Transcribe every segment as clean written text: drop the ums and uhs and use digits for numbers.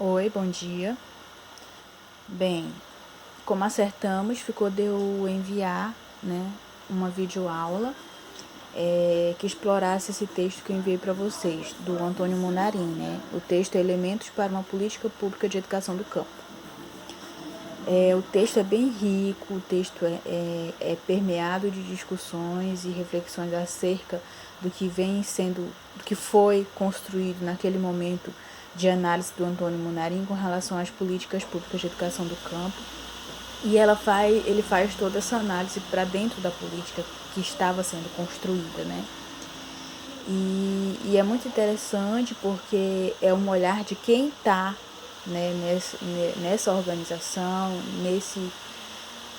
Oi, bom dia. Bem, como acertamos, ficou de eu enviar, uma videoaula que explorasse esse texto que eu enviei para vocês, do Antônio Munarim, O texto é Elementos para uma Política Pública de Educação do Campo. O texto é bem rico, o texto é permeado de discussões e reflexões acerca do que foi construído naquele momento de análise do Antônio Munarim com relação às políticas públicas de educação do campo. E ele faz toda essa análise para dentro da política que estava sendo construída, E é muito interessante porque é um olhar de quem está nessa organização,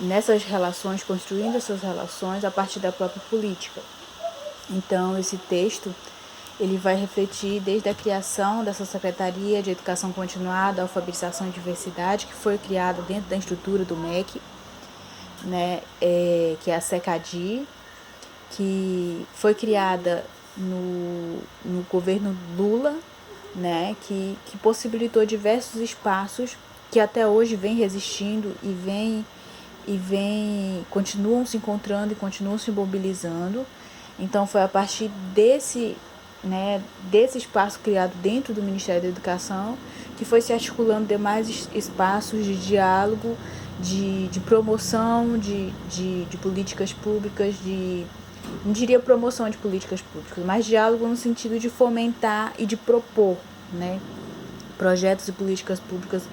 nessas relações, construindo essas relações a partir da própria política. Então, esse texto ele vai refletir desde a criação dessa Secretaria de Educação Continuada, Alfabetização e Diversidade, que foi criada dentro da estrutura do MEC, que é a SECADI, que foi criada no governo Lula, que possibilitou diversos espaços que até hoje vem resistindo continuam se encontrando e continuam se mobilizando. Então foi a partir desse espaço criado dentro do Ministério da Educação que foi se articulando demais espaços de diálogo, de promoção de políticas públicas, não diria promoção de políticas públicas, mas diálogo no sentido de fomentar e de propor projetos e políticas públicas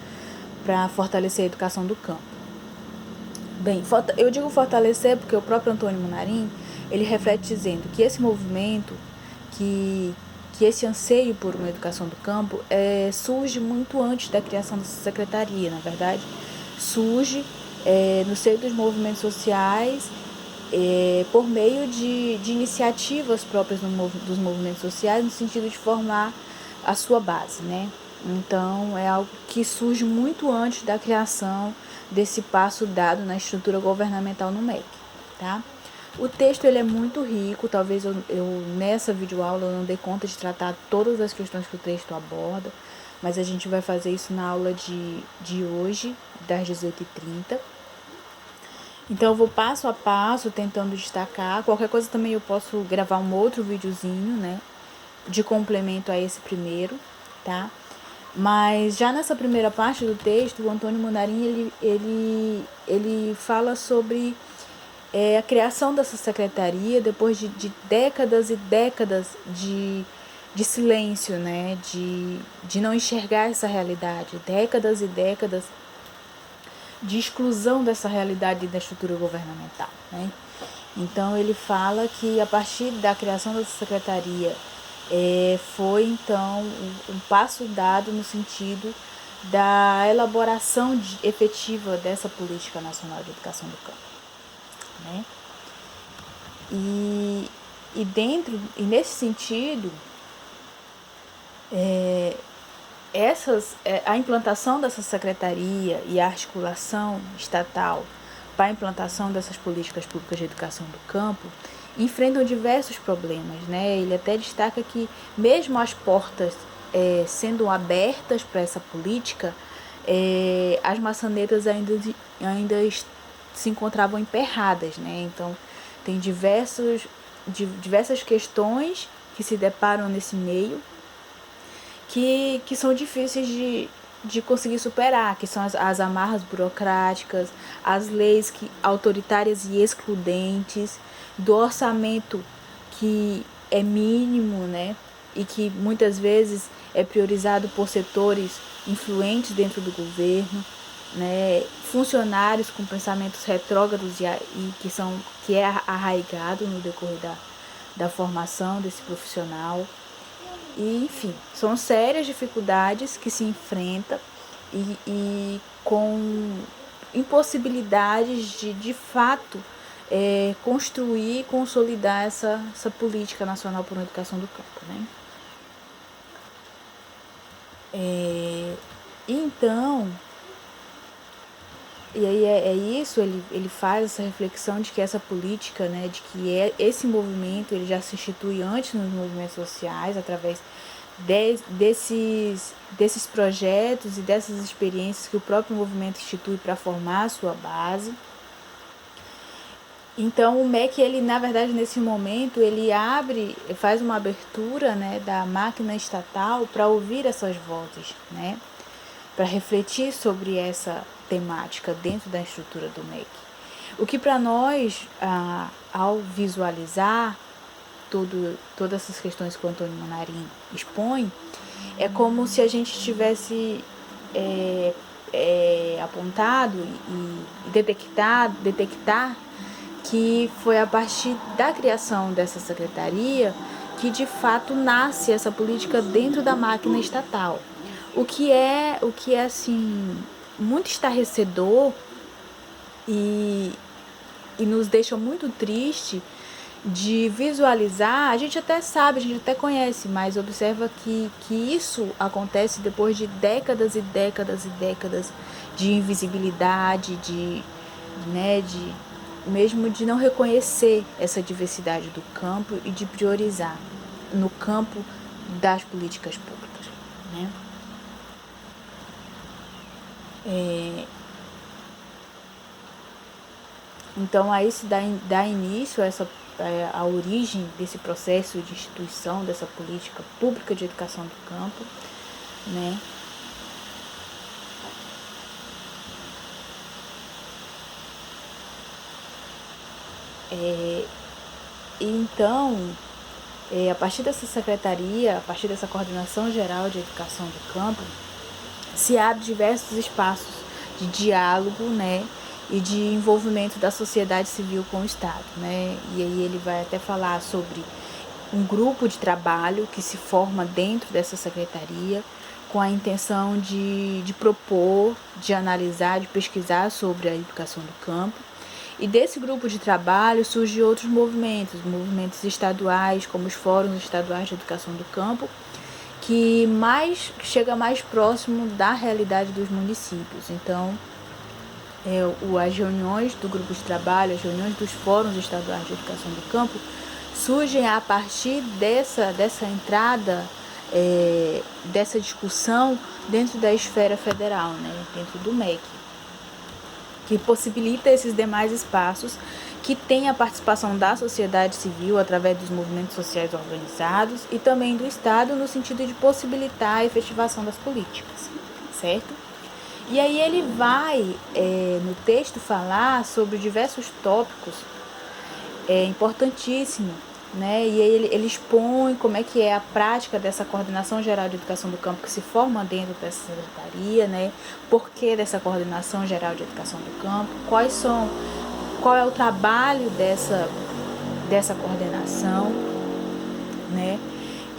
para fortalecer a educação do campo. Bem, eu digo fortalecer porque o próprio Antônio Munarim, ele reflete dizendo que esse movimento, que esse anseio por uma educação do campo surge muito antes da criação dessa secretaria, na verdade, surge no seio dos movimentos sociais, por meio de iniciativas próprias dos movimentos sociais, no sentido de formar a sua base, Então, é algo que surge muito antes da criação desse passo dado na estrutura governamental no MEC, tá? O texto ele é muito rico, talvez eu nessa videoaula eu não dê conta de tratar todas as questões que o texto aborda, mas a gente vai fazer isso na aula de hoje, das 18h30. Então eu vou passo a passo tentando destacar. Qualquer coisa também eu posso gravar um outro videozinho, de complemento a esse primeiro, tá? Mas já nessa primeira parte do texto, o Antônio Munarim ele fala sobre a criação dessa secretaria depois de décadas e décadas de silêncio, de não enxergar essa realidade, décadas e décadas de exclusão dessa realidade da estrutura governamental, Então ele fala que a partir da criação dessa secretaria foi então um passo dado no sentido da elaboração efetiva dessa política nacional de educação do campo, E nesse sentido a implantação dessa secretaria e a articulação estatal para a implantação dessas políticas públicas de educação do campo enfrentam diversos problemas, Ele até destaca que mesmo as portas sendo abertas para essa política, as maçanetas ainda se encontravam emperradas, Então tem diversas questões que se deparam nesse meio que são difíceis de conseguir superar, que são as amarras burocráticas, as leis autoritárias e excludentes, do orçamento que é mínimo, e que muitas vezes é priorizado por setores influentes dentro do governo, funcionários com pensamentos retrógrados e que é arraigado no decorrer da formação desse profissional. E, enfim, são sérias dificuldades que se enfrentam e com impossibilidades de fato, construir e consolidar essa política nacional por uma educação do campo, Então, e aí é isso, ele faz essa reflexão de que essa política, de que esse movimento ele já se institui antes nos movimentos sociais, através desses projetos e dessas experiências que o próprio movimento institui para formar a sua base. Então o MEC, ele na verdade nesse momento, ele faz uma abertura, né, da máquina estatal para ouvir essas vozes, né, para refletir sobre essa temática dentro da estrutura do MEC. O que para nós, ao visualizar todas essas questões que o Antônio Manarim expõe, é como se a gente tivesse apontado e detectar que foi a partir da criação dessa secretaria que de fato nasce essa política dentro da máquina estatal. O que é assim, muito estarrecedor e nos deixa muito triste de visualizar. A gente até sabe, a gente até conhece, mas observa que isso acontece depois de décadas e décadas e décadas de invisibilidade, mesmo de não reconhecer essa diversidade do campo e de priorizar no campo das políticas públicas, né? Então aí se dá início a origem desse processo de instituição dessa política pública de educação do campo, né? Então, a partir dessa secretaria, a partir dessa coordenação geral de educação do campo, se abre diversos espaços de diálogo, né, e de envolvimento da sociedade civil com o Estado, né? E aí ele vai até falar sobre um grupo de trabalho que se forma dentro dessa secretaria com a intenção de propor, de analisar, de pesquisar sobre a educação do campo. E desse grupo de trabalho surgem outros movimentos estaduais, como os fóruns estaduais de educação do campo, que chega mais próximo da realidade dos municípios. Então, as reuniões do grupo de trabalho, as reuniões dos fóruns estaduais de educação do campo, surgem a partir dessa entrada, dessa discussão dentro da esfera federal, né, dentro do MEC, que possibilita esses demais espaços, que tem a participação da sociedade civil através dos movimentos sociais organizados e também do Estado, no sentido de possibilitar a efetivação das políticas, certo? E aí ele vai, no texto, falar sobre diversos tópicos importantíssimos, né? E aí ele expõe como é que é a prática dessa coordenação geral de educação do campo que se forma dentro dessa secretaria, né? Por que dessa coordenação geral de educação do campo, qual é o trabalho dessa coordenação, né?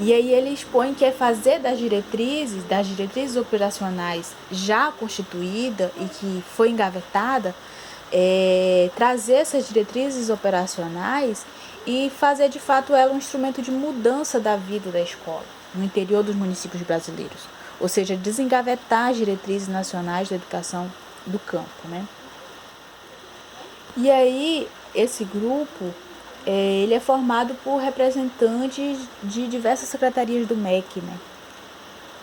E aí ele expõe que é fazer das diretrizes operacionais já constituída e que foi engavetada, trazer essas diretrizes operacionais e fazer de fato ela um instrumento de mudança da vida da escola no interior dos municípios brasileiros, ou seja, desengavetar as diretrizes nacionais da educação do campo, né? E aí esse grupo ele é formado por representantes de diversas secretarias do MEC, né?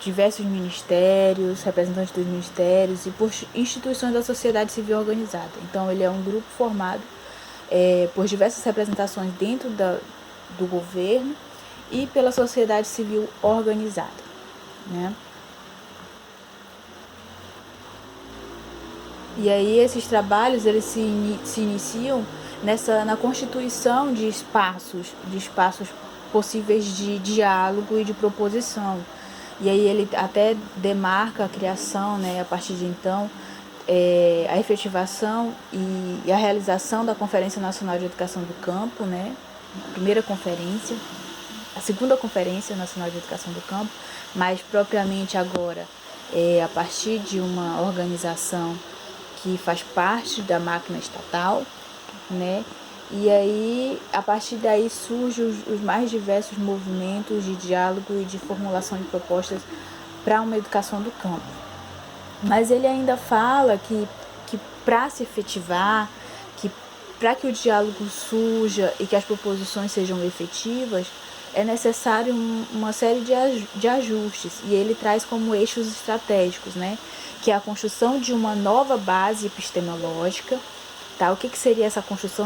Diversos ministérios, representantes dos ministérios e por instituições da sociedade civil organizada. Então ele é um grupo formado por diversas representações dentro do governo e pela sociedade civil organizada, né? E aí esses trabalhos eles se iniciam na constituição de espaços possíveis de diálogo e de proposição. E aí ele até demarca a criação, né, a partir de então, a efetivação e a realização da Conferência Nacional de Educação do Campo, né, a primeira conferência, a segunda Conferência Nacional de Educação do Campo, mas propriamente agora a partir de uma organização que faz parte da máquina estatal, né? E aí, a partir daí, surgem os mais diversos movimentos de diálogo e de formulação de propostas para uma educação do campo. Mas ele ainda fala que para se efetivar, que para que o diálogo surja e que as proposições sejam efetivas, é necessário uma série de ajustes, e ele traz como eixos estratégicos, né? Que é a construção de uma nova base epistemológica. Tá? O que seria essa construção